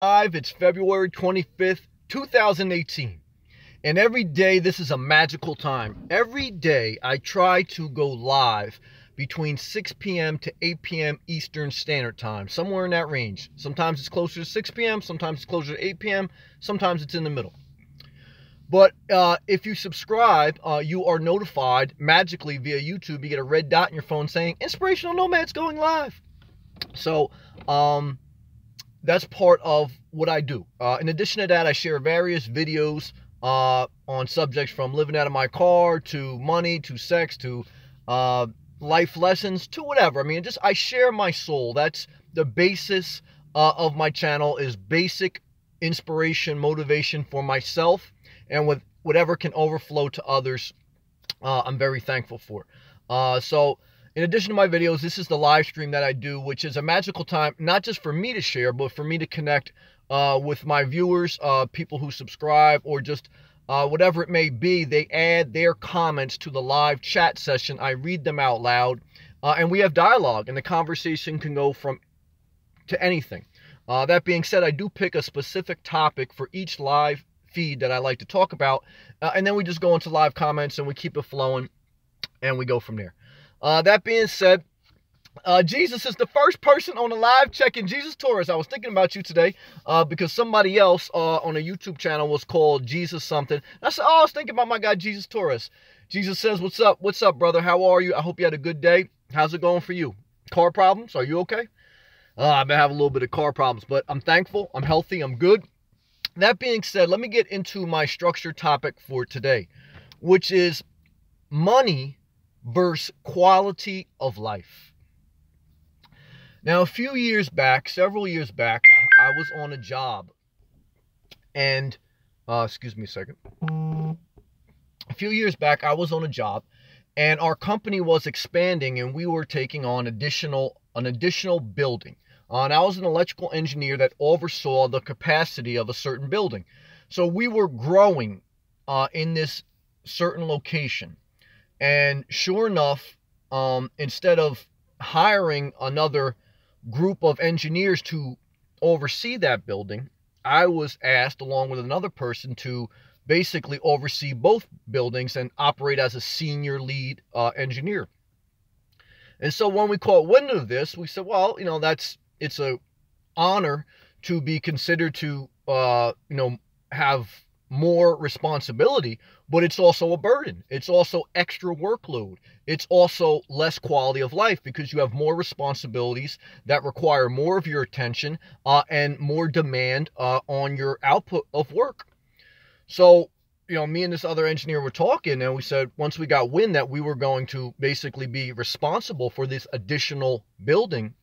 Live. It's February 25th, 2018. And every day, this is a magical time. Every day, I try to go live between 6 p.m. to 8 p.m. Eastern Standard Time, somewhere in that range. Sometimes it's closer to 6 p.m., sometimes it's closer to 8 p.m., sometimes it's in the middle. But if you subscribe, you are notified magically via YouTube. You get a red dot in your phone saying, Inspirational Nomad's going live. So, that's part of what I do. In addition to that, I share various videos on subjects from living out of my car to money to sex to life lessons to whatever. I mean, I share my soul. That's the basis of my channel, is basic inspiration, motivation for myself, and with whatever can overflow to others, I'm very thankful for. So in addition to my videos, this is the live stream that I do, which is a magical time, not just for me to share, but for me to connect with my viewers, people who subscribe, or just whatever it may be. They add their comments to the live chat session. I read them out loud, and we have dialogue, and the conversation can go from to anything. That being said, I do pick a specific topic for each live feed that I like to talk about, and then we just go into live comments and we keep it flowing, and we go from there. That being said, Jesus is the first person on the live check-in. Jesus Torres, I was thinking about you today because somebody else on a YouTube channel was called Jesus something. And I said, I was thinking about my guy, Jesus Torres. Jesus says, what's up? What's up, brother? How are you? I hope you had a good day. How's it going for you? Car problems? Are you okay? I've been having a little bit of car problems, but I'm thankful. I'm healthy. I'm good. That being said, let me get into my structured topic for today, which is money versus quality of life. Now, a few years back, several years back, I was on a job, and excuse me a second. A few years back, I was on a job, and our company was expanding, and we were taking on an additional building. And I was an electrical engineer that oversaw the capacity of a certain building. So we were growing in this certain location. And sure enough, instead of hiring another group of engineers to oversee that building, I was asked, along with another person, to basically oversee both buildings and operate as a senior lead engineer. And so when we caught wind of this, we said, well, it's an honor to be considered to, have more responsibility, but it's also a burden. It's also extra workload. It's also less quality of life because you have more responsibilities that require more of your attention and more demand on your output of work. So, me and this other engineer were talking, and we said, once we got wind that we were going to basically be responsible for this additional building,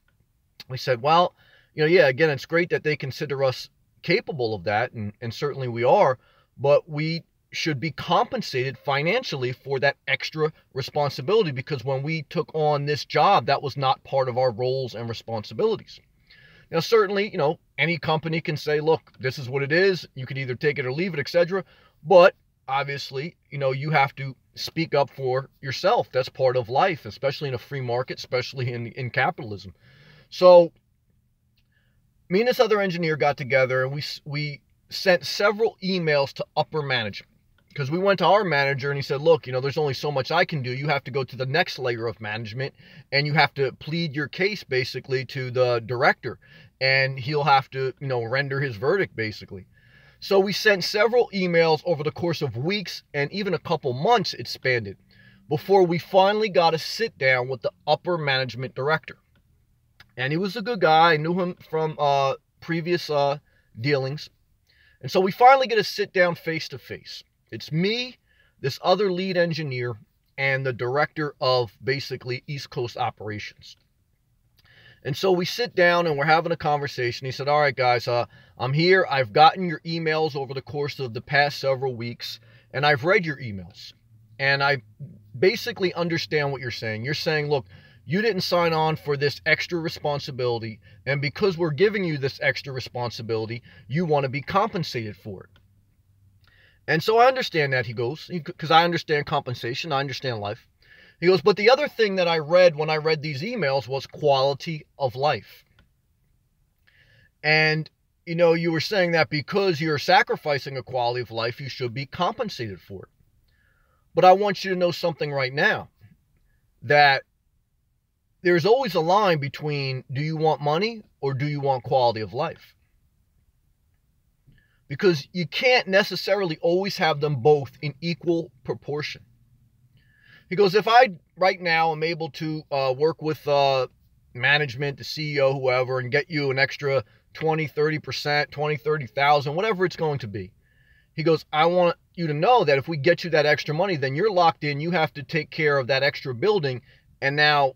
we said, well, again, it's great that they consider us capable of that, and certainly we are, but we should be compensated financially for that extra responsibility, because when we took on this job, that was not part of our roles and responsibilities. Now, certainly, any company can say, look, this is what it is. You can either take it or leave it, etc. But obviously, you have to speak up for yourself. That's part of life, especially in a free market, especially in capitalism. So me and this other engineer got together, and we sent several emails to upper management, because we went to our manager and he said, look, there's only so much I can do. You have to go to the next layer of management, and you have to plead your case basically to the director, and he'll have to, render his verdict basically. So we sent several emails over the course of weeks, and even a couple months it spanned, before we finally got a sit down with the upper management director. And he was a good guy. I knew him from previous dealings. And so we finally get a sit down face to face. It's me, this other lead engineer, and the director of basically East Coast operations. And so we sit down and we're having a conversation. He said, all right, guys, I'm here. I've gotten your emails over the course of the past several weeks, and I've read your emails. And I basically understand what you're saying. You're saying, look, you didn't sign on for this extra responsibility, and because we're giving you this extra responsibility, you want to be compensated for it. And so I understand that, he goes, because I understand compensation, I understand life. He goes, but the other thing that I read when I read these emails was quality of life. And you were saying that because you're sacrificing a quality of life, you should be compensated for it. But I want you to know something right now, that there's always a line between, do you want money or do you want quality of life? Because you can't necessarily always have them both in equal proportion. He goes, if I right now am able to work with management, the CEO, whoever, and get you an extra 20, 30%, 20, 30,000, whatever it's going to be. He goes, I want you to know that if we get you that extra money, then you're locked in. You have to take care of that extra building. And now,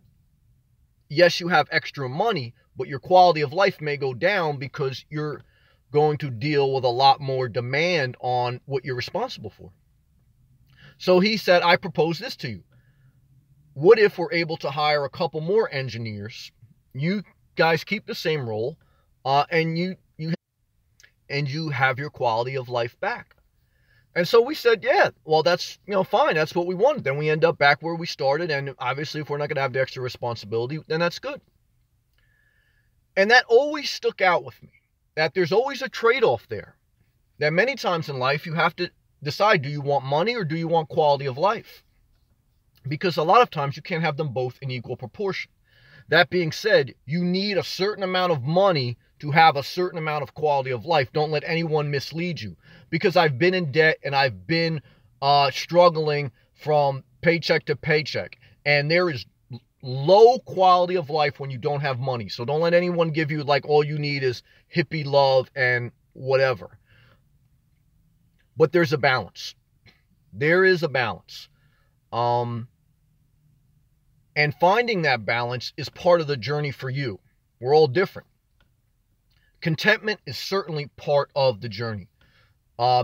yes, you have extra money, but your quality of life may go down because you're going to deal with a lot more demand on what you're responsible for. So he said, I propose this to you. What if we're able to hire a couple more engineers? You guys keep the same role, and you have your quality of life back. And so we said, yeah, well, that's, fine. That's what we wanted. Then we end up back where we started. And obviously, if we're not going to have the extra responsibility, then that's good. And that always stuck out with me, that there's always a trade-off there. That many times in life, you have to decide, do you want money or do you want quality of life? Because a lot of times you can't have them both in equal proportion. That being said, you need a certain amount of money to have a certain amount of quality of life. Don't let anyone mislead you. Because I've been in debt and I've been struggling from paycheck to paycheck. And there is low quality of life when you don't have money. So don't let anyone give you like all you need is hippie love and whatever. But there's a balance. There is a balance. And finding that balance is part of the journey for you. We're all different. Contentment is certainly part of the journey.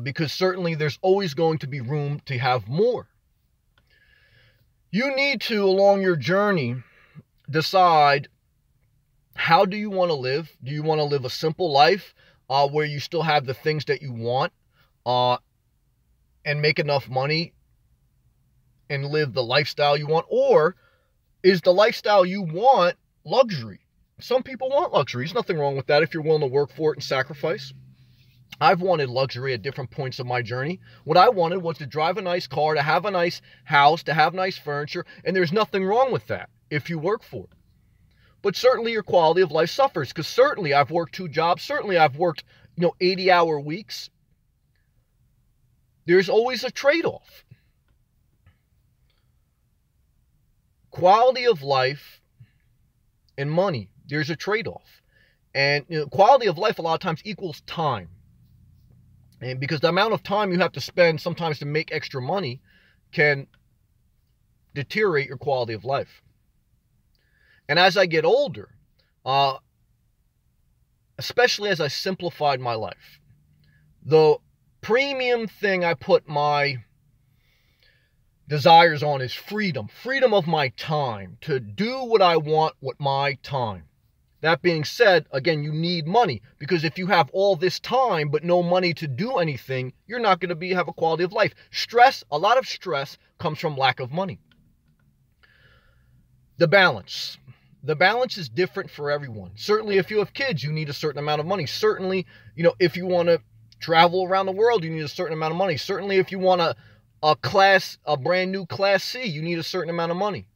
Because certainly there's always going to be room to have more. You need to, along your journey, decide, how do you want to live? Do you want to live a simple life where you still have the things that you want and make enough money and live the lifestyle you want? Or is the lifestyle you want luxury? Some people want luxury. There's nothing wrong with that if you're willing to work for it and sacrifice. I've wanted luxury at different points of my journey. What I wanted was to drive a nice car, to have a nice house, to have nice furniture, and there's nothing wrong with that if you work for it. But certainly your quality of life suffers, because certainly I've worked 2 jobs. Certainly I've worked, 80-hour weeks. There's always a trade-off. Quality of life and money, there's a trade-off. And quality of life a lot of times equals time. And because the amount of time you have to spend sometimes to make extra money can deteriorate your quality of life. And as I get older, especially as I simplified my life, the premium thing I put my desires on is freedom. Freedom of my time to do what I want with my time. That being said, again, you need money, because if you have all this time but no money to do anything, you're not going to have a quality of life. Stress, a lot of stress comes from lack of money. The balance. The balance is different for everyone. Certainly, if you have kids, you need a certain amount of money. Certainly, if you want to travel around the world, you need a certain amount of money. Certainly, if you want a brand new Class C, you need a certain amount of money.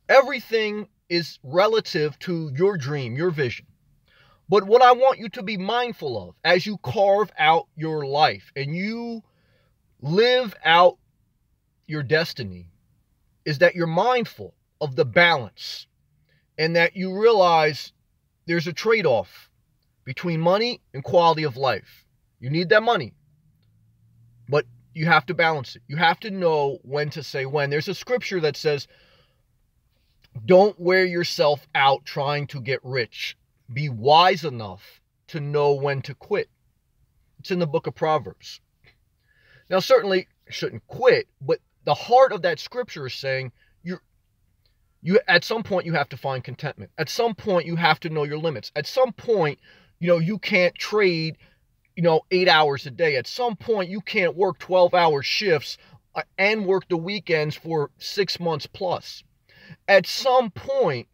Everything is relative to your dream, your vision. But what I want you to be mindful of as you carve out your life and you live out your destiny is that you're mindful of the balance and that you realize there's a trade-off between money and quality of life. You need that money, but you have to balance it. You have to know when to say when. There's a scripture that says, don't wear yourself out trying to get rich. Be wise enough to know when to quit. It's in the book of Proverbs. Now, certainly shouldn't quit, but the heart of that scripture is saying you at some point you have to find contentment. At some point you have to know your limits. At some point, you can't trade 8 hours a day. At some point you can't work 12-hour shifts and work the weekends for 6 months plus. At some point,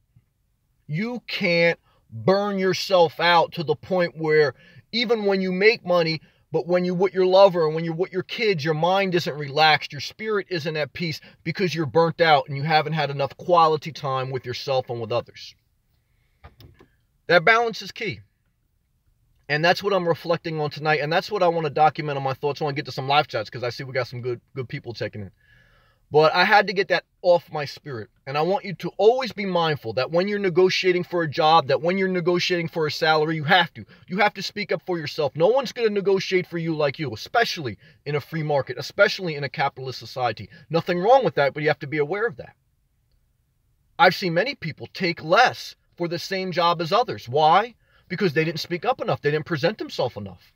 you can't burn yourself out to the point where even when you make money, but when you're with your lover and when you're with your kids, your mind isn't relaxed, your spirit isn't at peace because you're burnt out and you haven't had enough quality time with yourself and with others. That balance is key. And that's what I'm reflecting on tonight. And that's what I want to document on my thoughts. I want to get to some live chats because I see we got some good people checking in. But I had to get that off my spirit. And I want you to always be mindful that when you're negotiating for a job, that when you're negotiating for a salary, you have to speak up for yourself. No one's going to negotiate for you like you, especially in a free market, especially in a capitalist society. Nothing wrong with that, but you have to be aware of that. I've seen many people take less for the same job as others. Why? Because they didn't speak up enough. They didn't present themselves enough.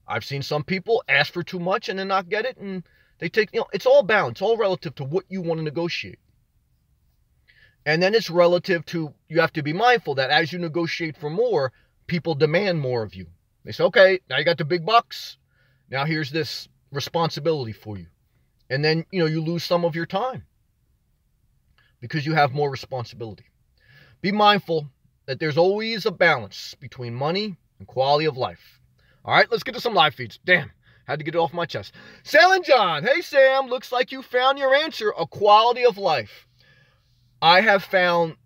I've seen some people ask for too much and then not get it, and they take, it's all balanced, all relative to what you want to negotiate. And then it's relative to, you have to be mindful that as you negotiate for more, people demand more of you. They say, okay, now you got the big bucks. Now here's this responsibility for you. And then, you lose some of your time because you have more responsibility. Be mindful that there's always a balance between money and quality of life. All right, let's get to some live feeds. Damn, had to get it off my chest. Sailing John, hey Sam, looks like you found your answer, a quality of life. I have found,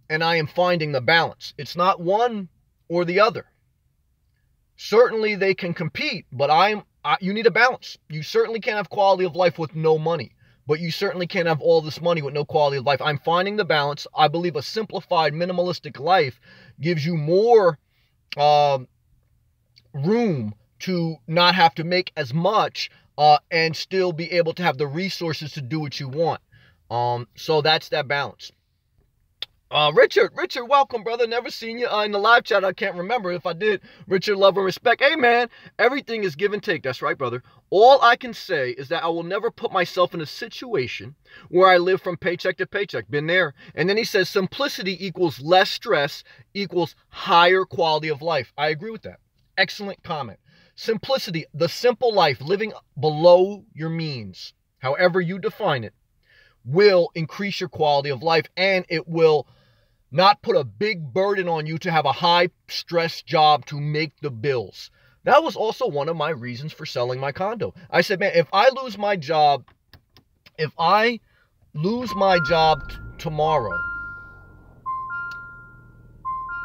and I am finding the balance. It's not one or the other. Certainly they can compete, but you need a balance. You certainly can't have quality of life with no money. But you certainly can't have all this money with no quality of life. I'm finding the balance. I believe a simplified, minimalistic life gives you more room to not have to make as much and still be able to have the resources to do what you want. So that's that balance. Richard, welcome, brother. Never seen you in the live chat. I can't remember if I did. Richard, love and respect. Hey, man, everything is give and take. That's right, brother. All I can say is that I will never put myself in a situation where I live from paycheck to paycheck. Been there. And then he says simplicity equals less stress equals higher quality of life. I agree with that. Excellent comment. Simplicity, the simple life, living below your means, however you define it, will increase your quality of life, and it will not put a big burden on you to have a high stress job to make the bills. That was also one of my reasons for selling my condo. I said, man, if I lose my job tomorrow,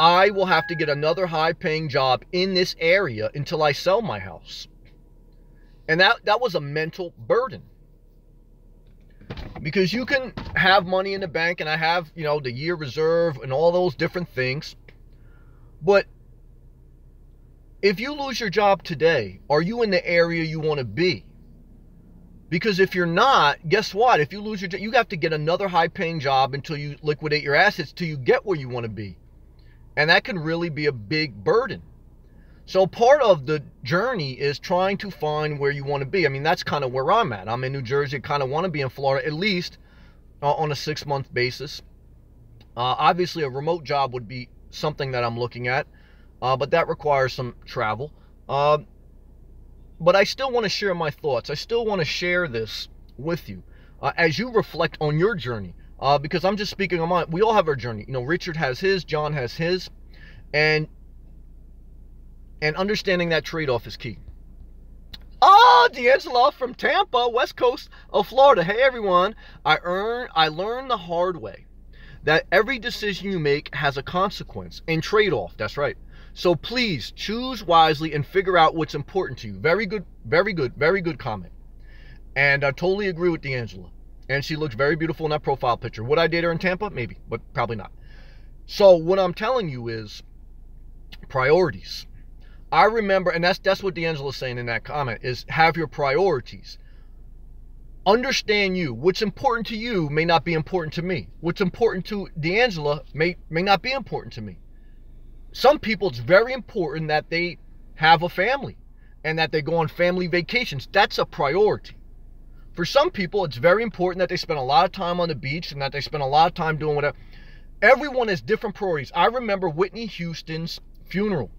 I will have to get another high-paying job in this area until I sell my house. And that was a mental burden. Because you can have money in the bank, and I have, the year reserve and all those different things. But if you lose your job today, are you in the area you want to be? Because if you're not, guess what? If you lose your job, you have to get another high-paying job until you liquidate your assets, till you get where you want to be. And that can really be a big burden. So part of the journey is trying to find where you want to be. I mean, that's kind of where I'm at. I'm in New Jersey, kind of want to be in Florida, at least on a 6-month basis. Obviously, a remote job would be something that I'm looking at, but that requires some travel. But I still want to share my thoughts. I still want to share this with you as you reflect on your journey, because I'm just speaking on mine. We all have our journey. Richard has his, John has his, and understanding that trade-off is key. D'Angelo from Tampa, west coast of Florida. Hey, everyone. I learned the hard way that every decision you make has a consequence and trade-off. That's right. So please choose wisely and figure out what's important to you. Very good, very good, very good comment. And I totally agree with D'Angelo. And she looks very beautiful in that profile picture. Would I date her in Tampa? Maybe, but probably not. So what I'm telling you is priorities. I remember, and that's what D'Angelo's saying in that comment, is have your priorities. Understand you. What's important to you may not be important to me. What's important to D'Angelo may not be important to me. Some people, it's very important that they have a family and that they go on family vacations. That's a priority. For some people, it's very important that they spend a lot of time on the beach and that they spend a lot of time doing whatever. Everyone has different priorities. I remember Whitney Houston's funeral.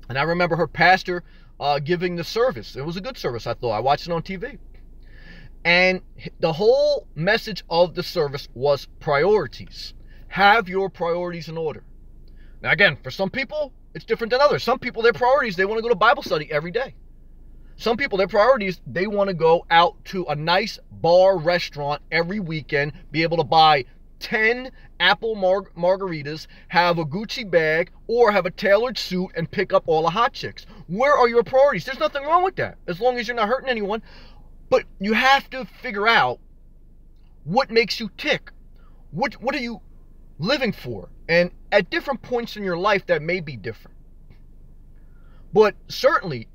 And I remember her pastor giving the service. It was a good service, I thought. I watched it on TV. And the whole message of the service was priorities. Have your priorities in order. Now again, for some people, it's different than others. Some people, their priorities, they want to go to Bible study every day. Some people, their priorities, they want to go out to a nice bar restaurant every weekend, be able to buy 10 apple margaritas, have a Gucci bag, or have a tailored suit and pick up all the hot chicks. Where are your priorities? There's nothing wrong with that, as long as you're not hurting anyone. But you have to figure out what makes you tick. What are you living for? And at different points in your life, that may be different. But certainly,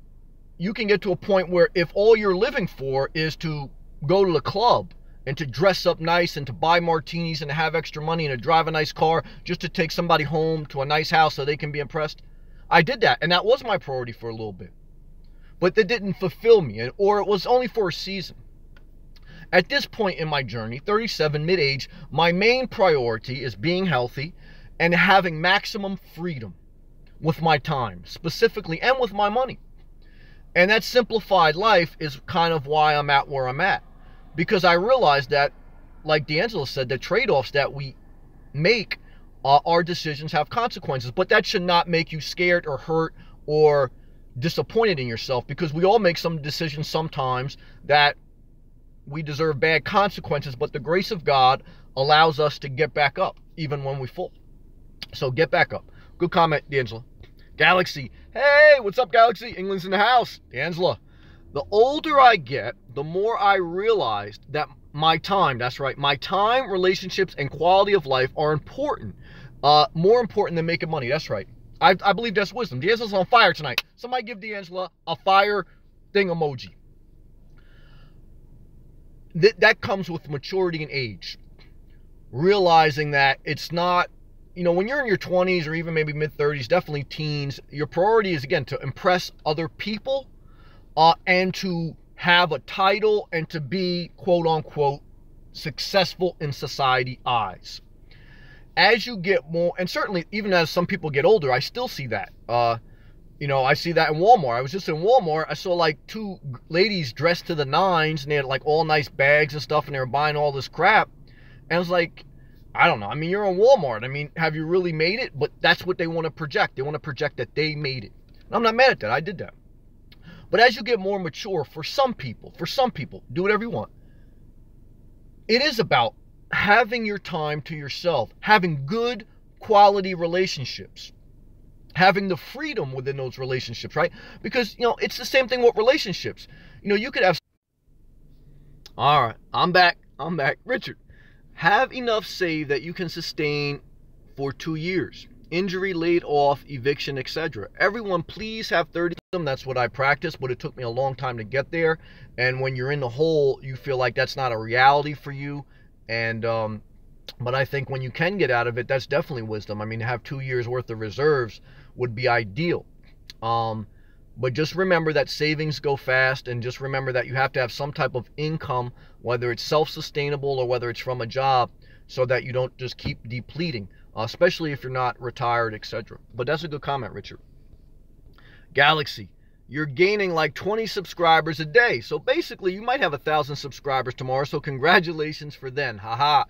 you can get to a point where if all you're living for is to go to the club and to dress up nice and to buy martinis and to have extra money and to drive a nice car just to take somebody home to a nice house so they can be impressed. I did that, and that was my priority for a little bit. But that didn't fulfill me, or it was only for a season. At this point in my journey, 37, mid-age, my main priority is being healthy and having maximum freedom with my time, specifically, and with my money. And that simplified life is kind of why I'm at where I'm at. Because I realized that, like D'Angelo said, the trade-offs that we make, our decisions have consequences. But that should not make you scared or hurt or disappointed in yourself, because we all make some decisions sometimes that we deserve bad consequences, but the grace of God allows us to get back up even when we fall. So get back up. Good comment, D'Angelo. Galaxy. Hey, what's up, Galaxy? England's in the house. D'Angelo. The older I get, the more I realized that my time, that's right, my time, relationships, and quality of life are important. More important than making money. That's right. I believe that's wisdom. D'Angelo's on fire tonight. Somebody give D'Angelo a fire thing emoji. That comes with maturity and age. Realizing that it's not, when you're in your 20s or even maybe mid-30s, definitely teens, your priority is, again, to impress other people and to have a title and to be, quote-unquote, successful in society eyes. As you get more, and certainly even as some people get older, I still see that. I see that in Walmart. I was just in Walmart. I saw like two ladies dressed to the nines, and they had like all nice bags and stuff, and they were buying all this crap. And I was like, I don't know. I mean, you're in Walmart. I mean, have you really made it? But that's what they want to project. They want to project that they made it. And I'm not mad at that. I did that. But as you get more mature, for some people, do whatever you want. It is about having your time to yourself, having good quality relationships, having the freedom within those relationships, right? Because, it's the same thing with relationships. You could have... All right, I'm back. Richard, have enough saved that you can sustain for 2 years. Injury, laid off, eviction, etc. Everyone, please have 30 of them. That's what I practice, but it took me a long time to get there. And when you're in the hole, you feel like that's not a reality for you. And but I think when you can get out of it, that's definitely wisdom. I mean, to have 2 years worth of reserves would be ideal. But just remember that savings go fast, and just remember that you have to have some type of income, whether it's self-sustainable or whether it's from a job, so that you don't just keep depleting, especially if you're not retired, etc. But that's a good comment, Richard. Galaxy, you're gaining like 20 subscribers a day. So basically, you might have 1,000 subscribers tomorrow. So congratulations for then. Haha.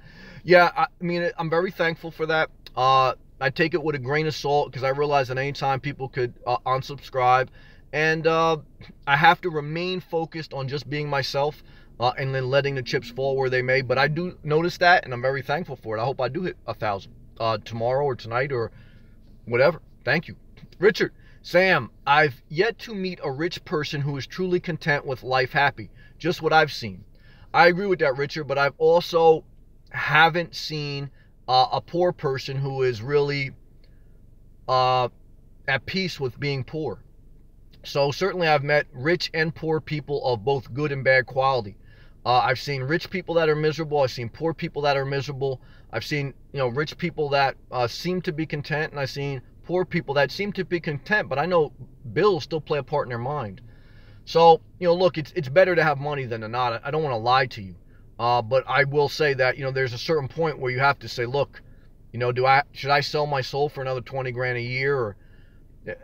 Yeah, I mean, I'm very thankful for that. I take it with a grain of salt, because I realize at any time people could unsubscribe. And I have to remain focused on just being myself and then letting the chips fall where they may. But I do notice that, and I'm very thankful for it. I hope I do hit 1,000 tomorrow or tonight or whatever. Thank you. Richard. Sam, I've yet to meet a rich person who is truly content with life, happy. Just what I've seen. I agree with that, Richard, but I've also haven't seen a poor person who is really at peace with being poor. So certainly I've met rich and poor people of both good and bad quality. I've seen rich people that are miserable. I've seen poor people that are miserable. I've seen, rich people that seem to be content, and I've seen poor people that seem to be content, but I know bills still play a part in their mind. So, look, it's better to have money than to not. I don't want to lie to you. But I will say that, there's a certain point where you have to say, look, should I sell my soul for another 20 grand a year? Or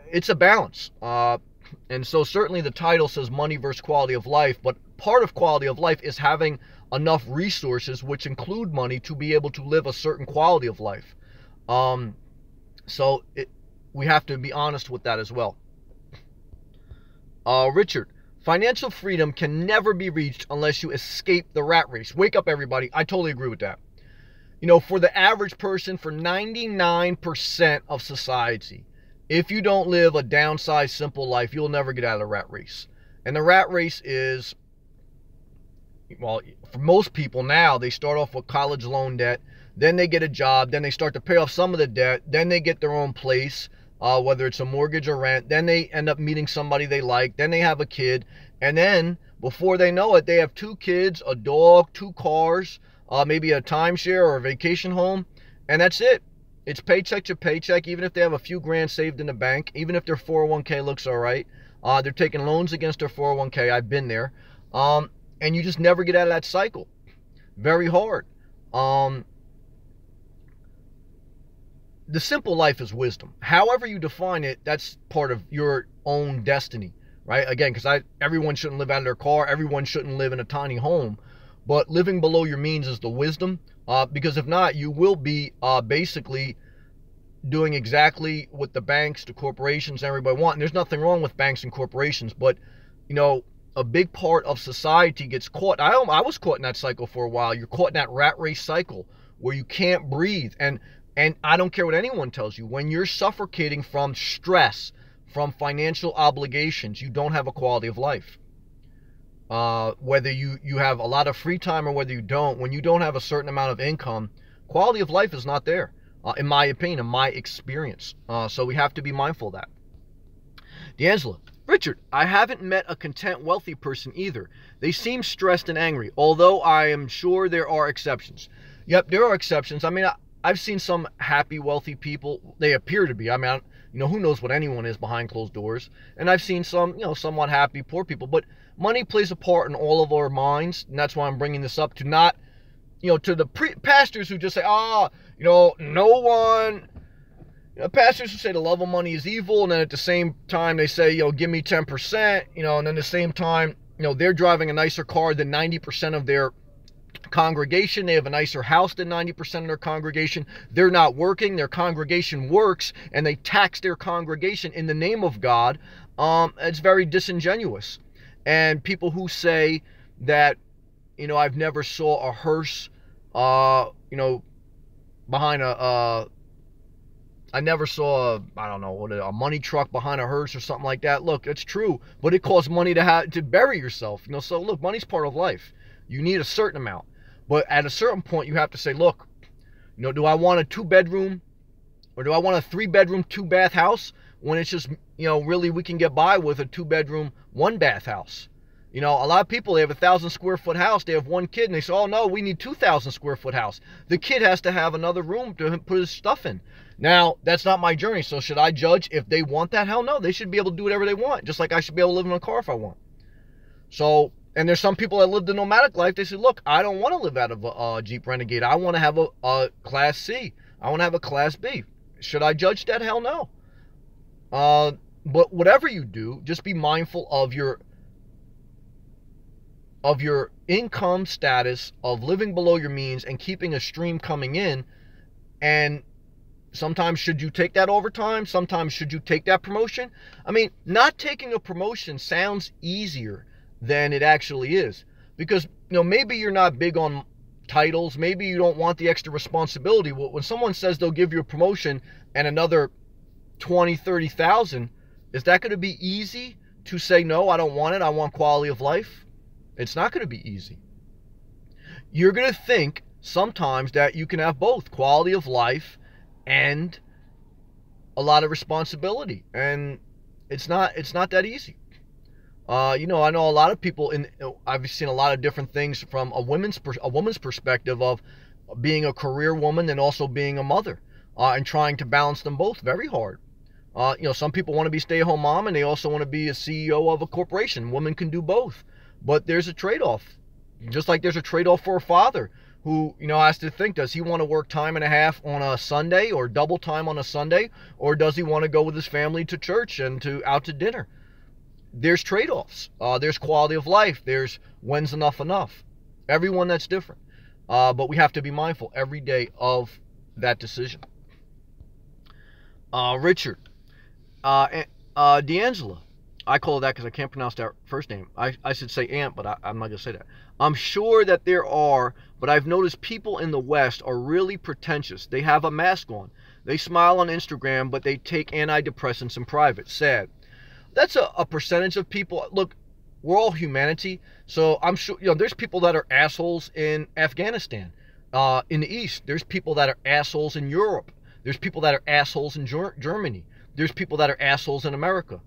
it's a balance. And so certainly the title says money versus quality of life, but part of quality of life is having enough resources, which include money, to be able to live a certain quality of life. So we have to be honest with that as well. Richard, financial freedom can never be reached unless you escape the rat race. Wake up, everybody. I totally agree with that. You know, for the average person, for 99% of society, if you don't live a downsized, simple life, you'll never get out of the rat race. And the rat race is, well, for most people now, they start off with college loan debt, then they get a job, then they start to pay off some of the debt, then they get their own place, whether it's a mortgage or rent, then they end up meeting somebody they like, then they have a kid, and then before they know it, they have 2 kids, a dog, 2 cars, maybe a timeshare or a vacation home, and that's it. It's paycheck to paycheck. Even if they have a few grand saved in the bank, even if their 401k looks all right, they're taking loans against their 401k. I've been there. And you just never get out of that cycle. Very hard. The simple life is wisdom. However you define it, that's part of your own destiny, right? Again, because everyone shouldn't live out of their car. Everyone shouldn't live in a tiny home. But living below your means is the wisdom. Because if not, you will be basically doing exactly what the banks, the corporations, everybody want. And there's nothing wrong with banks and corporations. But, you know, a big part of society gets caught. I was caught in that cycle for a while. You're caught in that rat race cycle where you can't breathe. And I don't care what anyone tells you. When you're suffocating from stress, from financial obligations, you don't have a quality of life. Whether you have a lot of free time or whether you don't, when you don't have a certain amount of income, quality of life is not there, in my opinion, in my experience. So we have to be mindful of that. D'Angelo, Richard, I haven't met a content, wealthy person either. They seem stressed and angry, although I am sure there are exceptions. Yep, there are exceptions. I mean, I've seen some happy, wealthy people. They appear to be. I mean, who knows what anyone is behind closed doors. And I've seen some, somewhat happy, poor people. But money plays a part in all of our minds. And that's why I'm bringing this up to not, to the pastors who just say, no one, pastors who say the love of money is evil. And then at the same time, they say, give me 10%, and then at the same time, they're driving a nicer car than 90% of their congregation. They have a nicer house than 90% of their congregation. They're not working. Their congregation works, and they tax their congregation in the name of God. It's very disingenuous. And people who say that, I've never saw a hearse, behind I never saw a money truck behind a hearse or something like that. Look, it's true, but it costs money to bury yourself. So look, money's part of life. You need a certain amount. But at a certain point, you have to say, look, do I want a 2-bedroom or do I want a 3-bedroom, 2-bath house when it's just, really we can get by with a 2-bedroom, 1-bath house? A lot of people, they have a 1,000-square-foot house. They have 1 kid and they say, oh, no, we need 2,000-square-foot house. The kid has to have another room to put his stuff in. Now, that's not my journey. So should I judge if they want that? Hell no. They should be able to do whatever they want, just like I should be able to live in a car if I want. So, and there's some people that live the nomadic life. They say, look, I don't want to live out of a Jeep Renegade. I want to have a Class C. I want to have a Class B. Should I judge that? Hell no. But whatever you do, just be mindful of your income status, of living below your means and keeping a stream coming in. And sometimes should you take that overtime? Sometimes should you take that promotion? I mean, not taking a promotion sounds easier than it actually is, because maybe you're not big on titles, maybe you don't want the extra responsibility. Well, when someone says they'll give you a promotion and another 20, 30,000, is that going to be easy to say, no, I don't want it, I want quality of life? It's not going to be easy. You're going to think sometimes that you can have both quality of life and a lot of responsibility, and it's not that easy. I know a lot of people I've seen a lot of different things from a woman's perspective of being a career woman and also being a mother, and trying to balance them both. Very hard. Some people want to be stay-at-home mom and they also want to be a CEO of a corporation. Women can do both, but there's a trade-off. Just like there's a trade-off for a father who, has to think, does he want to work time and a half on a Sunday or double time on a Sunday, or does he want to go with his family to church and out to dinner? There's trade-offs. There's quality of life. There's when's enough. Everyone, that's different. But we have to be mindful every day of that decision. Richard, D'Angela. I call her that because I can't pronounce that first name. I should say Aunt, but I'm not going to say that. I'm sure that there are, but I've noticed people in the West are really pretentious. They have a mask on. They smile on Instagram, but they take antidepressants in private. Sad. That's a percentage of people. Look, we're all humanity. So I'm sure, there's people that are assholes in Afghanistan, in the East. There's people that are assholes in Europe. There's people that are assholes in Germany. There's people that are assholes in America.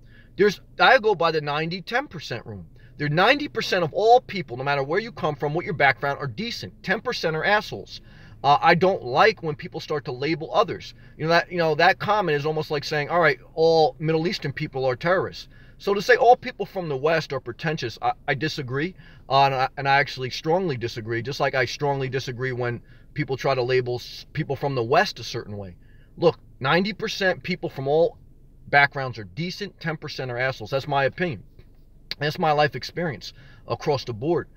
I go by the 90-10% rule. There's 90% of all people, no matter where you come from, what your background, are decent. 10% are assholes. I don't like when people start to label others. That comment is almost like saying, all right, all Middle Eastern people are terrorists. So to say all people from the West are pretentious, I disagree. And I actually strongly disagree, just like I strongly disagree when people try to label people from the West a certain way. Look, 90% people from all backgrounds are decent, 10% are assholes. That's my opinion. That's my life experience across the board.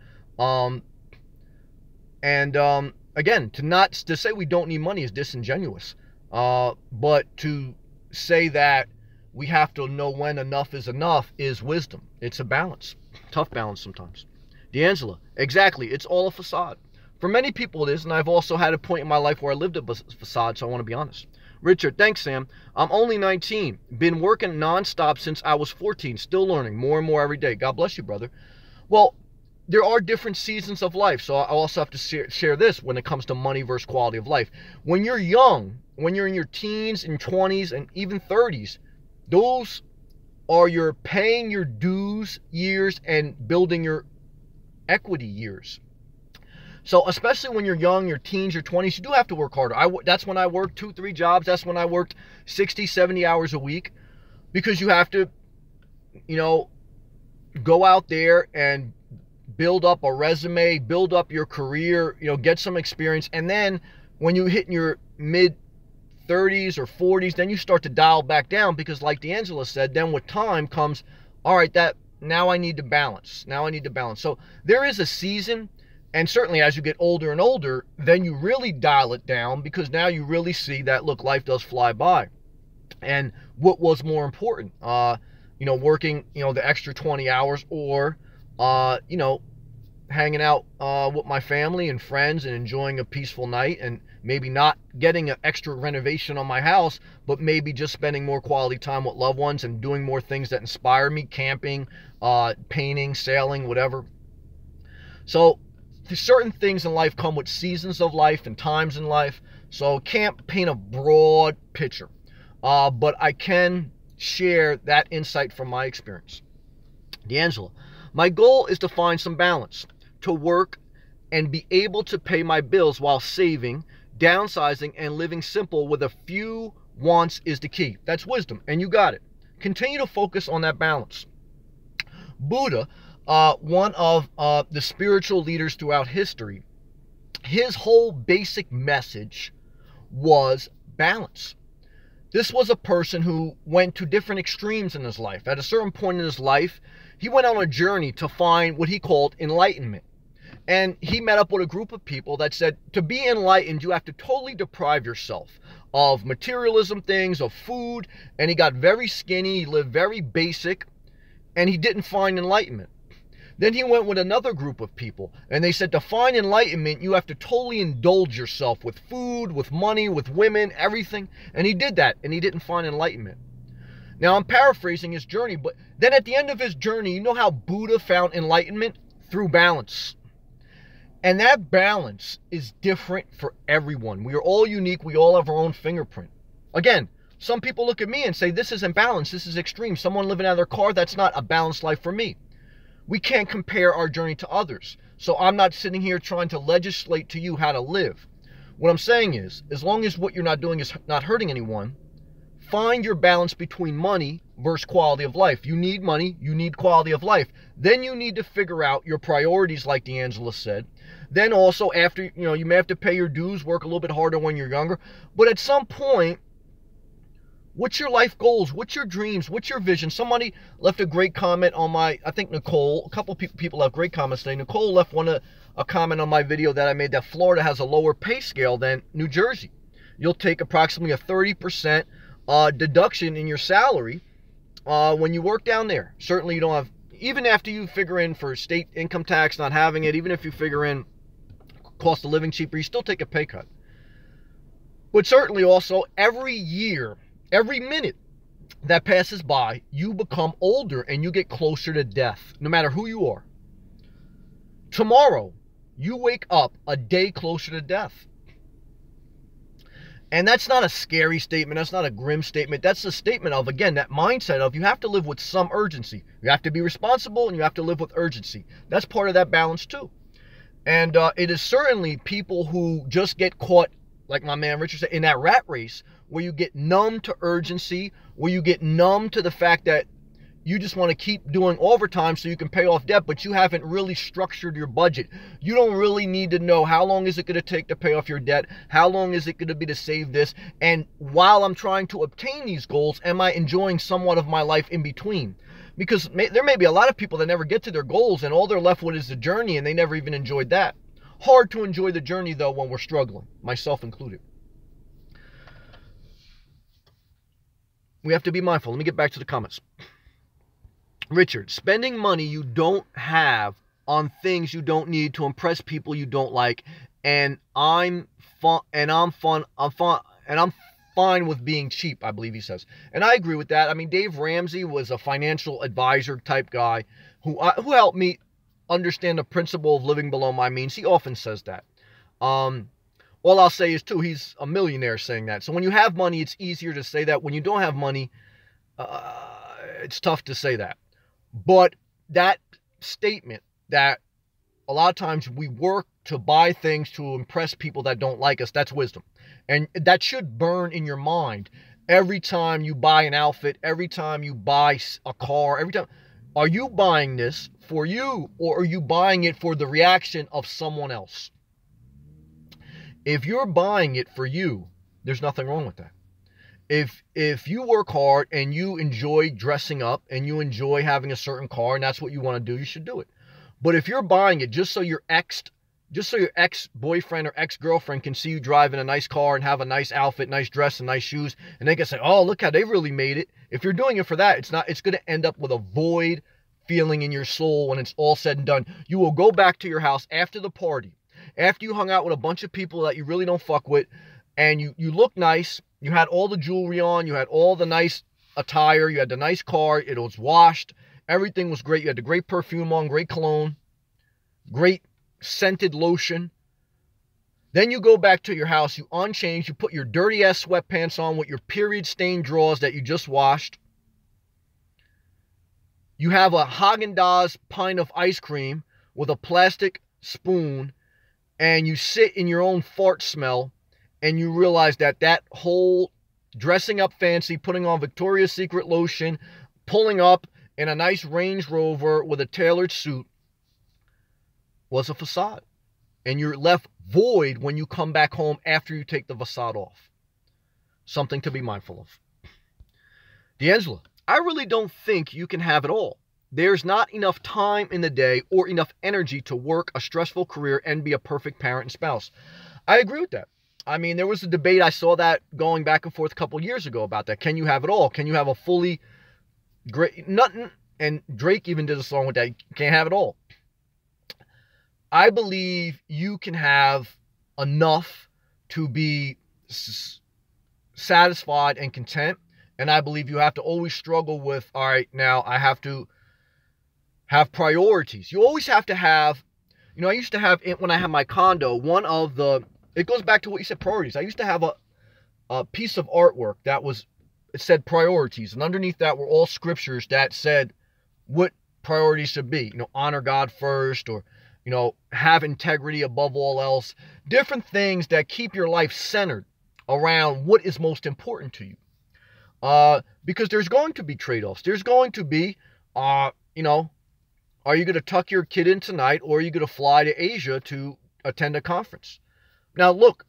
Again, to say we don't need money is disingenuous. But to say that we have to know when enough is wisdom. It's a balance. Tough balance sometimes. D'Angela, exactly. It's all a facade. For many people it is, and I've also had a point in my life where I lived a facade, so I want to be honest. Richard, thanks, Sam. I'm only 19. Been working nonstop since I was 14. Still learning more and more every day. God bless you, brother. Well, there are different seasons of life, so I also have to share this when it comes to money versus quality of life. When you're young, when you're in your teens and 20s and even 30s, those are your paying your dues years and building your equity years. So especially when you're young, your teens, your 20s, you do have to work harder. That's when I worked 2-3 jobs. That's when I worked 60, 70 hours a week, because you have to, go out there and build up a resume, build up your career, get some experience. And then when you hit in your mid 30s or 40s, then you start to dial back down, because like D'Angela said, then with time comes, all right, now I need to balance. So there is a season. And certainly as you get older and older, then you really dial it down, because now you really see that, look, life does fly by. And what was more important, working, the extra 20 hours, or, hanging out with my family and friends and enjoying a peaceful night, and maybe not getting an extra renovation on my house, but maybe just spending more quality time with loved ones and doing more things that inspire me, camping, painting, sailing, whatever. So certain things in life come with seasons of life and times in life, so can't paint a broad picture. But I can share that insight from my experience. D'Angela, my goal is to find some balance, to work and be able to pay my bills while saving, downsizing, and living simple with a few wants is the key. That's wisdom, and you got it. Continue to focus on that balance. Buddha, one of the spiritual leaders throughout history, his whole basic message was balance. This was a person who went to different extremes in his life. At a certain point in his life, he went on a journey to find what he called enlightenment. And he met up with a group of people that said, to be enlightened, you have to totally deprive yourself of materialism things, of food. And he got very skinny, he lived very basic, and he didn't find enlightenment. Then he went with another group of people, and they said to find enlightenment, you have to totally indulge yourself with food, with money, with women, everything. And he did that, and he didn't find enlightenment. Now, I'm paraphrasing his journey, but then at the end of his journey, you know how Buddha found enlightenment? Through balance. And that balance is different for everyone. We are all unique. We all have our own fingerprint. Again, some people look at me and say, this isn't balance. This is extreme. Someone living out of their car, that's not a balanced life for me. We can't compare our journey to others. So I'm not sitting here trying to legislate to you how to live. What I'm saying is, as long as what you're not doing is not hurting anyone, find your balance between money versus quality of life. You need money, you need quality of life. Then you need to figure out your priorities, like D'Angela said. Then also, after, you may have to pay your dues, work a little bit harder when you're younger. But at some point, what's your life goals? What's your dreams? What's your vision? Somebody left a great comment on I think Nicole, a couple people have great comments today. Nicole left a comment on my video that I made that Florida has a lower pay scale than New Jersey. You'll take approximately a 30% deduction in your salary when you work down there. Certainly you don't have, even after you figure in for state income tax not having it, even if you figure in cost of living cheaper, you still take a pay cut. But certainly also every year, every minute that passes by, you become older and you get closer to death, no matter who you are. Tomorrow, you wake up a day closer to death. And that's not a scary statement. That's not a grim statement. That's a statement of, again, that mindset of you have to live with some urgency. You have to be responsible and you have to live with urgency. That's part of that balance too. And it is certainly people who just get caught, like my man Richard said, in that rat race where you get numb to urgency, where you get numb to the fact that you just want to keep doing overtime so you can pay off debt, but you haven't really structured your budget. You don't really need to know how long is it going to take to pay off your debt? How long is it going to be to save this? And while I'm trying to obtain these goals, am I enjoying somewhat of my life in between? Because there may be a lot of people that never get to their goals and all they're left with is the journey and they never even enjoyed that. Hard to enjoy the journey though when we're struggling, myself included. We have to be mindful. Let me get back to the comments. Richard, spending money you don't have on things you don't need to impress people you don't like, and I'm fine with being cheap, I believe he says. And I agree with that. I mean, Dave Ramsey was a financial advisor type guy who helped me understand the principle of living below my means. He often says that. All I'll say is too, he's a millionaire saying that. So when you have money, it's easier to say that. When you don't have money, it's tough to say that. But that statement that a lot of times we work to buy things to impress people that don't like us, that's wisdom. And that should burn in your mind every time you buy an outfit, every time you buy a car, every time. Are you buying this for you, or are you buying it for the reaction of someone else? If you're buying it for you, there's nothing wrong with that. If you work hard and you enjoy dressing up and you enjoy having a certain car and that's what you want to do, you should do it. But if you're buying it just so your ex-boyfriend or ex-girlfriend can see you driving a nice car and have a nice outfit, nice dress, and nice shoes, and they can say, oh, look how they really made it. If you're doing it for that, it's going to end up with a void feeling in your soul when it's all said and done. You will go back to your house after the party, after you hung out with a bunch of people that you really don't fuck with, and you look nice. You had all the jewelry on. You had all the nice attire. You had the nice car. It was washed. Everything was great. You had the great perfume on, great cologne, great scented lotion. Then you go back to your house. You unchanged. You put your dirty-ass sweatpants on with your period-stained drawers that you just washed. You have a Haagen-Dazs pint of ice cream with a plastic spoon, and you sit in your own fart smell. And you realize that whole dressing up fancy, putting on Victoria's Secret lotion, pulling up in a nice Range Rover with a tailored suit was a facade. And you're left void when you come back home after you take the facade off. Something to be mindful of. D'Angela, I really don't think you can have it all. There's not enough time in the day or enough energy to work a stressful career and be a perfect parent and spouse. I agree with that. I mean, there was a debate, I saw that going back and forth a couple years ago about that. Can you have it all? Can you have a fully great, nothing? And Drake even did a song with that. You can't have it all. I believe you can have enough to be satisfied and content. And I believe you have to always struggle with, all right, now I have to have priorities. You always have to have, I used to have, when I had my condo, it goes back to what you said, priorities. I used to have a piece of artwork it said priorities. And underneath that were all scriptures that said what priorities should be. Honor God first, or, have integrity above all else. Different things that keep your life centered around what is most important to you. Because there's going to be trade-offs. There's going to be, are you going to tuck your kid in tonight, or are you going to fly to Asia to attend a conference? Now, look,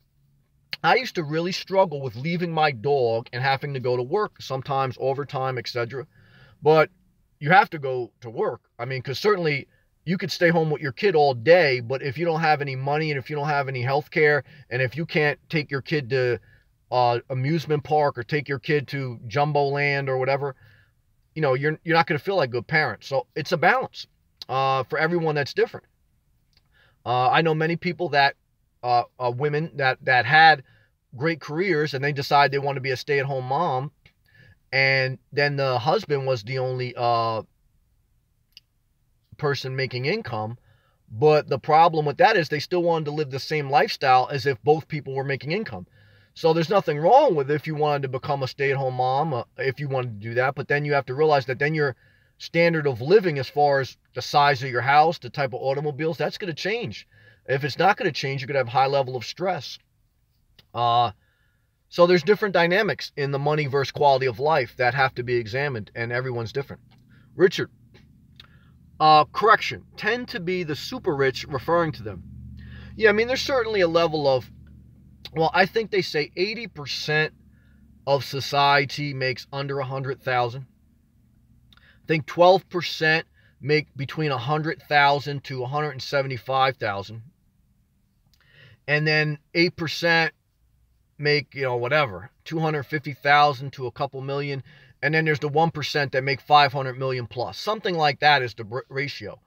I used to really struggle with leaving my dog and having to go to work, sometimes overtime, etc. But you have to go to work. I mean, because certainly you could stay home with your kid all day, but if you don't have any money and if you don't have any health care, and if you can't take your kid to amusement park or take your kid to Jumbo Land or whatever, you're not going to feel like a good parent. So it's a balance for everyone that's different. I know many people that women that had great careers and they decide they want to be a stay-at-home mom, and then the husband was the only person making income. But the problem with that is they still wanted to live the same lifestyle as if both people were making income. So there's nothing wrong with if you wanted to become a stay-at-home mom, if you wanted to do that. But then you have to realize that then your standard of living, as far as the size of your house, the type of automobiles, that's going to change. If it's not going to change, you're going to have high level of stress. So there's different dynamics in the money versus quality of life that have to be examined, and everyone's different. Richard, correction, tend to be the super rich, referring to them. Yeah, I mean, there's certainly a level of, well, I think they say 80% of society makes under 100,000. I think 12% make between 100,000 to 175,000. And then 8% make, whatever, 250,000 to a couple million. And then there's the 1% that make 500 million plus. Something like that is the ratio.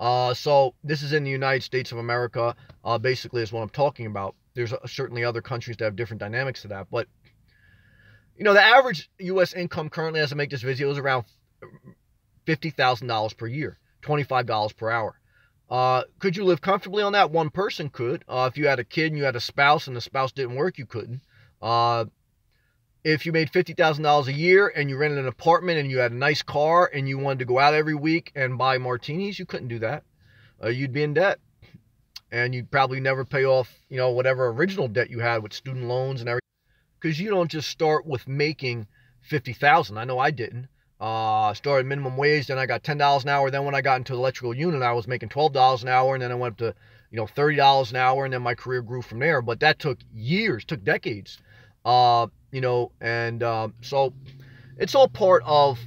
So this is in the United States of America, basically is what I'm talking about. There's certainly other countries that have different dynamics to that. But, the average U.S. income currently, as I make this video, is around $50,000 per year, $25 per hour. Could you live comfortably on that? One person could. If you had a kid and you had a spouse and the spouse didn't work, you couldn't. If you made $50,000 a year and you rented an apartment and you had a nice car and you wanted to go out every week and buy martinis, you couldn't do that. You'd be in debt. And you'd probably never pay off, whatever original debt you had with student loans and everything. Because you don't just start with making $50,000. I know I didn't. Started minimum wage, then I got $10 an hour. Then when I got into the electrical unit, I was making $12 an hour, and then I went up to, $30 an hour, and then my career grew from there. But that took years, took decades. So it's all part of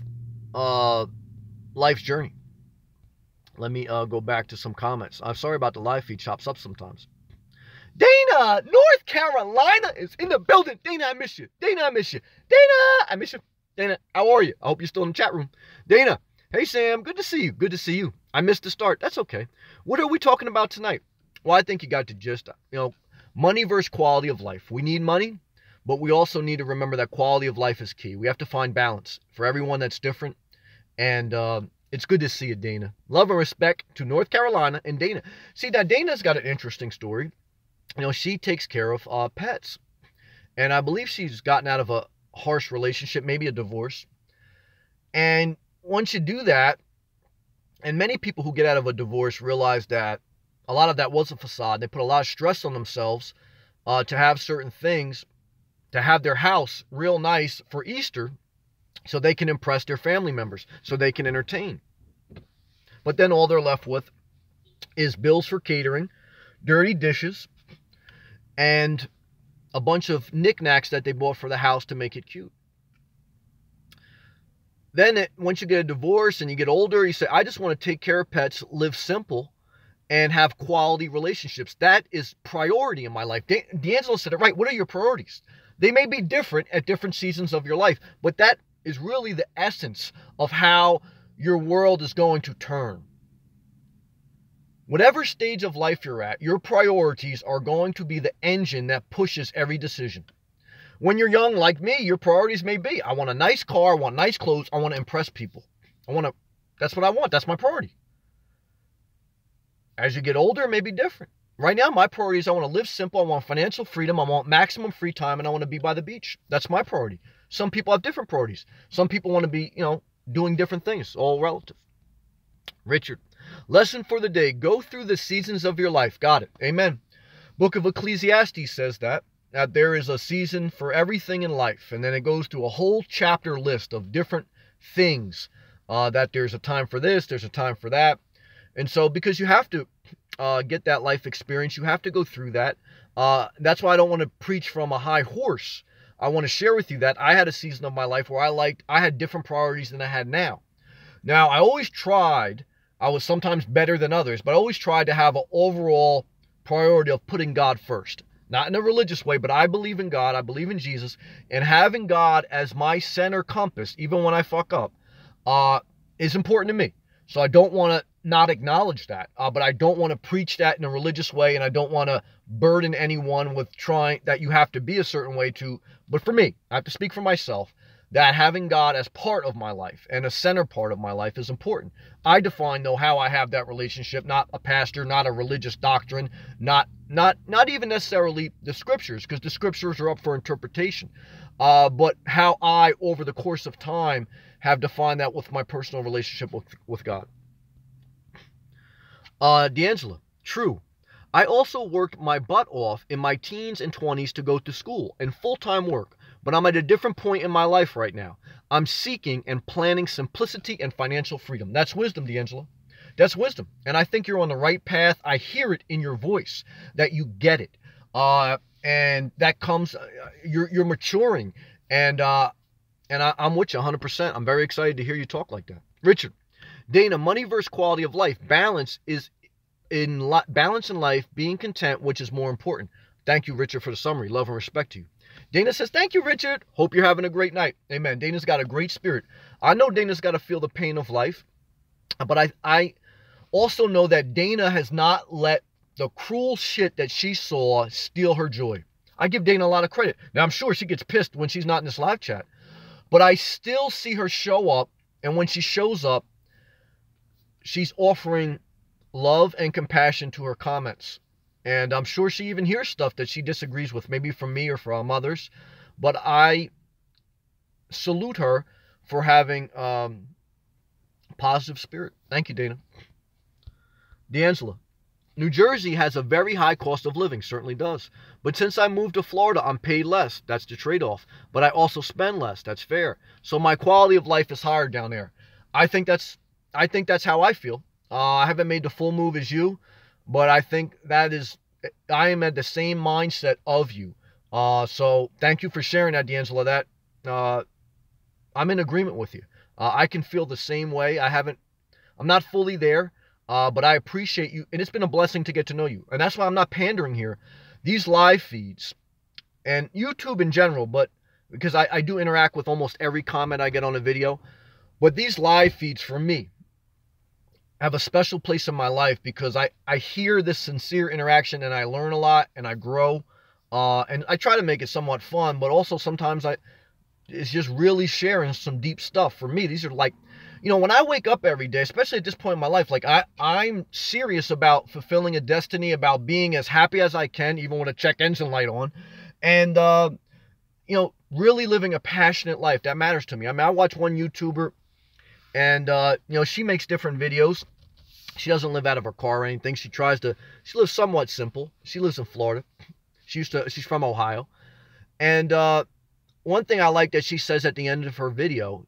life's journey. Let me go back to some comments. I'm sorry about the live feed, chops up sometimes. Dana, North Carolina is in the building. Dana, I miss you. Dana, I miss you. Dana, I miss you. Dana, how are you? I hope you're still in the chat room. Dana, hey Sam, good to see you. Good to see you. I missed the start. That's okay. What are we talking about tonight? Well, I think you got the gist. Money versus quality of life. We need money, but we also need to remember that quality of life is key. We have to find balance for everyone that's different. And it's good to see you, Dana. Love and respect to North Carolina and Dana. See, now Dana's got an interesting story. She takes care of pets. And I believe she's gotten out of a harsh relationship, maybe a divorce. And once you do that, and many people who get out of a divorce realize that a lot of that was a facade. They put a lot of stress on themselves to have certain things, to have their house real nice for Easter so they can impress their family members, so they can entertain. But then all they're left with is bills for catering, dirty dishes, and a bunch of knickknacks that they bought for the house to make it cute. Then once you get a divorce and you get older, you say, I just want to take care of pets, live simple, and have quality relationships. That is priority in my life. D'Angelo said it right. What are your priorities? They may be different at different seasons of your life, but that is really the essence of how your world is going to turn. Whatever stage of life you're at, your priorities are going to be the engine that pushes every decision. When you're young, like me, your priorities may be, I want a nice car, I want nice clothes, I want to impress people. That's what I want. That's my priority. As you get older, it may be different. Right now, my priority is I want to live simple, I want financial freedom, I want maximum free time, and I want to be by the beach. That's my priority. Some people have different priorities. Some people want to be, doing different things, all relative. Richard, lesson for the day, go through the seasons of your life. Got it. Amen. Book of Ecclesiastes says that there is a season for everything in life. And then it goes to a whole chapter list of different things, that there's a time for this, there's a time for that. And so because you have to get that life experience, you have to go through that. That's why I don't want to preach from a high horse. I want to share with you that I had a season of my life where I had different priorities than I had now. Now, I always tried, I was sometimes better than others, but I always tried to have an overall priority of putting God first. not in a religious way, but I believe in God, I believe in Jesus, and having God as my center compass, even when I fuck up, is important to me. So I don't want to not acknowledge that, but I don't want to preach that in a religious way, and I don't want to burden anyone with trying that you have to be a certain way to. But for me, I have to speak for myself, that having God as part of my life and a center part of my life is important. I define, though, how I have that relationship, not a pastor, not a religious doctrine, not even necessarily the scriptures, because the scriptures are up for interpretation, but how I, over the course of time, have defined that with my personal relationship with God. D'Angela, true. I also worked my butt off in my teens and 20s to go to school and full-time work, but I'm at a different point in my life right now. I'm seeking and planning simplicity and financial freedom. That's wisdom, D'Angela. That's wisdom. And I think you're on the right path. I hear it in your voice that you get it. And that comes, you're maturing. And I'm with you 100%. I'm very excited to hear you talk like that. Richard, Dana, money versus quality of life. Balance in life, being content, which is more important. Thank you, Richard, for the summary. Love and respect to you. Dana says, thank you, Richard. Hope you're having a great night. Amen. Dana's got a great spirit. I know Dana's got to feel the pain of life, but I also know that Dana has not let the cruel shit that she saw steal her joy. I give Dana a lot of credit. Now, I'm sure she gets pissed when she's not in this live chat, but I still see her show up, and when she shows up, she's offering love and compassion to her comments. And I'm sure she even hears stuff that she disagrees with, maybe from me or from others. But I salute her for having positive spirit. Thank you, Dana. D'Angela, New Jersey has a very high cost of living, certainly does. But since I moved to Florida, I'm paid less. That's the trade-off. But I also spend less. That's fair. So my quality of life is higher down there. I think that's how I feel. I haven't made the full move as you, but I think I am at the same mindset of you. So thank you for sharing that, D'Angela. That I'm in agreement with you. I can feel the same way. I'm not fully there, but I appreciate you, and it's been a blessing to get to know you. And that's why I'm not pandering here. These live feeds and YouTube in general, but because I do interact with almost every comment I get on a video, but these live feeds for me have a special place in my life because I hear this sincere interaction, and I learn a lot, and I grow, and I try to make it somewhat fun, but also sometimes it's just really sharing some deep stuff. For me, these are like, when I wake up every day, especially at this point in my life, like I'm serious about fulfilling a destiny, about being as happy as I can, even with a check engine light on, and really living a passionate life. That matters to me. I mean, I watch one YouTuber, and she makes different videos. She doesn't live out of her car or anything. She lives somewhat simple. She lives in Florida. She's from Ohio. And one thing I like that she says at the end of her video,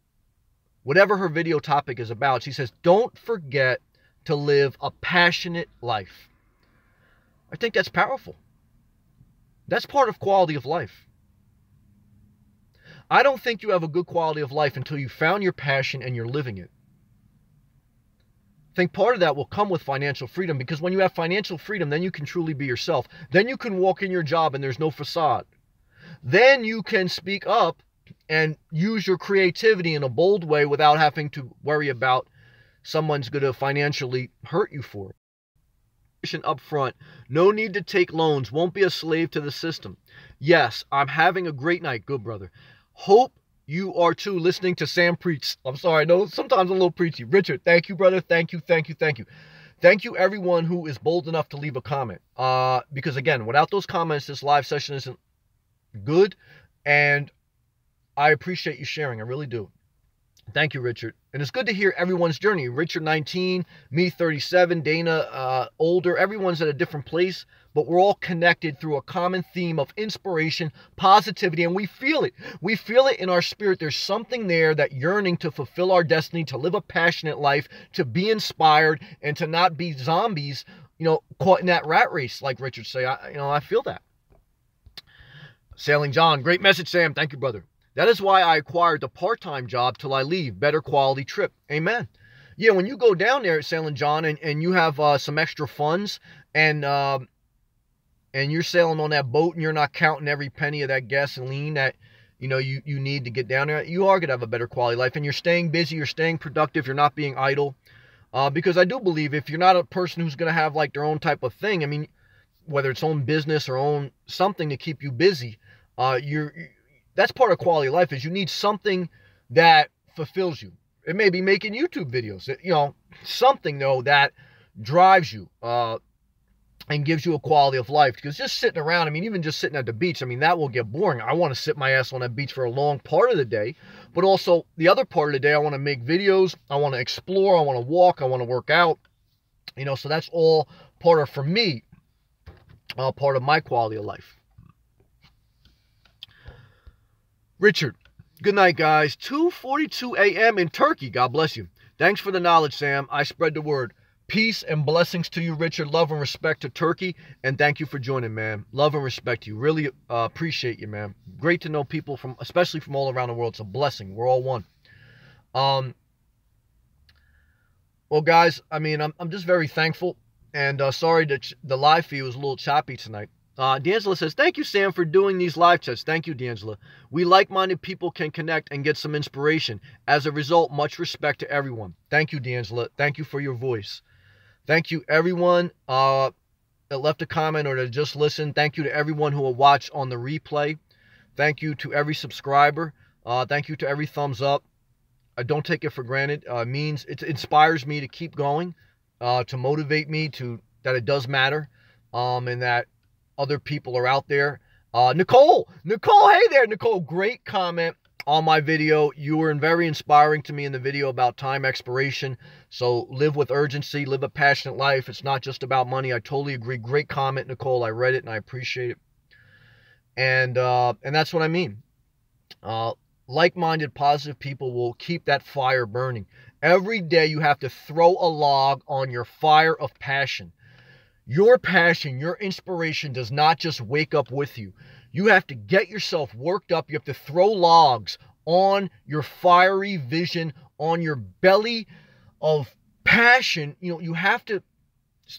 whatever her video topic is about, she says, don't forget to live a passionate life. I think that's powerful. That's part of quality of life. I don't think you have a good quality of life until you found your passion and you're living it. I think part of that will come with financial freedom, because when you have financial freedom, then you can truly be yourself. Then you can walk in your job and there's no facade. Then you can speak up and use your creativity in a bold way without having to worry about someone's going to financially hurt you for it. Up front, no need to take loans, won't be a slave to the system. Yes, I'm having a great night. Good, brother. Hope you are too, listening to Sam preach. I'm sorry, no, sometimes I'm a little preachy. Richard, thank you, brother. Thank you, thank you, thank you. Thank you, everyone who is bold enough to leave a comment. Because again, without those comments, this live session isn't good. And I appreciate you sharing. I really do. Thank you, Richard. And it's good to hear everyone's journey. Richard 19, me 37, Dana older. Everyone's at a different place, but we're all connected through a common theme of inspiration, positivity, and we feel it. We feel it in our spirit. There's something there, that yearning to fulfill our destiny, to live a passionate life, to be inspired, and to not be zombies, caught in that rat race, like Richard say. I feel that. Sailing John, great message, Sam. Thank you, brother. That is why I acquired the part-time job till I leave. Better quality trip. Amen. Yeah, when you go down there at Sailing John and you have some extra funds, and and you're sailing on that boat and you're not counting every penny of that gasoline that you need to get down there, you are going to have a better quality of life, and you're staying busy, you're staying productive, you're not being idle. Because I do believe if you're not a person who's going to have like their own type of thing, I mean, whether it's own business or own something to keep you busy, that's part of quality of life, is you need something that fulfills you. It may be making YouTube videos, something though that drives you, and gives you a quality of life. Because just sitting around, I mean, even just sitting at the beach, I mean, that will get boring. I want to sit my ass on that beach for a long part of the day, but also the other part of the day, I want to make videos, I want to explore, I want to walk, I want to work out, so that's all part of, for me, part of my quality of life. Richard, good night, guys. 2:42 a.m. in Turkey. God bless you. Thanks for the knowledge, Sam. I spread the word. Peace and blessings to you, Richard. Love and respect to Turkey. And thank you for joining, man. Love and respect to you. Really appreciate you, man. Great to know people especially from all around the world. It's a blessing. We're all one. Well, guys, I mean, I'm just very thankful. And sorry that the live feed was a little choppy tonight. D'Angela says, thank you, Sam, for doing these live chats. Thank you, D'Angela. We like-minded people can connect and get some inspiration. As a result, much respect to everyone. Thank you, D'Angela. Thank you for your voice. Thank you, everyone that left a comment or that just listened. Thank you to everyone who will watch on the replay. Thank you to every subscriber. Thank you to every thumbs up. I don't take it for granted. It inspires me to keep going, to motivate me that it does matter, and that other people are out there. Nicole, hey there, Nicole. Great comment on my video. You were very inspiring to me in the video about time expiration. So live with urgency, live a passionate life. It's not just about money. I totally agree. Great comment, Nicole. I read it and I appreciate it. And that's what I mean. Like-minded, positive people will keep that fire burning. Every day you have to throw a log on your fire of passion. Your passion, your inspiration does not just wake up with you. You have to get yourself worked up. You have to throw logs on your fiery vision, on your belly of passion. You have to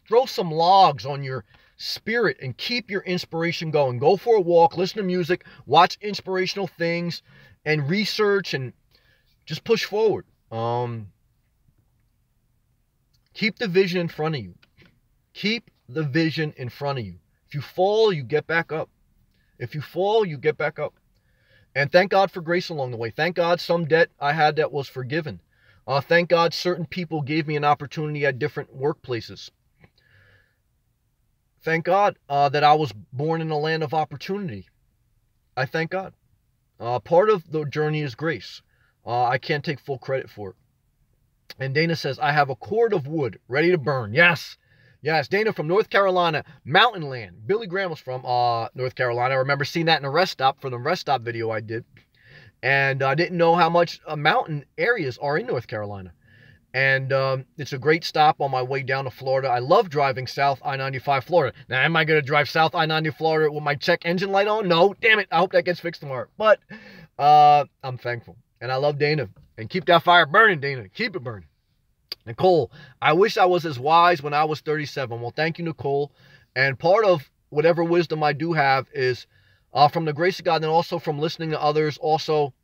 throw some logs on your spirit and keep your inspiration going. Go for a walk, listen to music, watch inspirational things, and research, and just push forward. Keep the vision in front of you. Keep the vision in front of you. If you fall, you get back up. If you fall, you get back up. And thank God for grace along the way. Thank God some debt I had that was forgiven. Thank God certain people gave me an opportunity at different workplaces. Thank God that I was born in a land of opportunity. I thank God. Part of the journey is grace. I can't take full credit for it. And Dana says, I have a cord of wood ready to burn. Yes. Yes, Dana from North Carolina, Mountain Land. Billy Graham was from North Carolina. I remember seeing that in a rest stop for the rest stop video I did. And I didn't know how much mountain areas are in North Carolina. And it's a great stop on my way down to Florida. I love driving South I-95 Florida. Now, am I going to drive South I-90 Florida with my check engine light on? No, damn it. I hope that gets fixed tomorrow. But I'm thankful. And I love Dana. And keep that fire burning, Dana. Keep it burning. Nicole, I wish I was as wise when I was 37. Well, thank you, Nicole. And part of whatever wisdom I do have is from the grace of God, and also from listening to others. Also,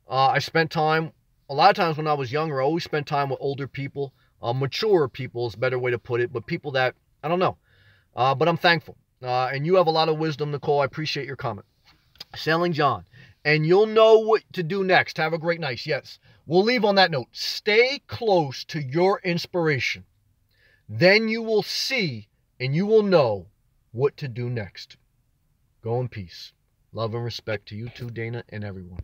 I spent time, a lot of times when I was younger, I always spent time with older people. Mature people is a better way to put it, but people that, I don't know. But I'm thankful. And you have a lot of wisdom, Nicole. I appreciate your comment. Sailing John. And you'll know what to do next. Have a great night. Yes. We'll leave on that note. Stay close to your inspiration. Then you will see and you will know what to do next. Go in peace. Love and respect to you too, Dana, and everyone.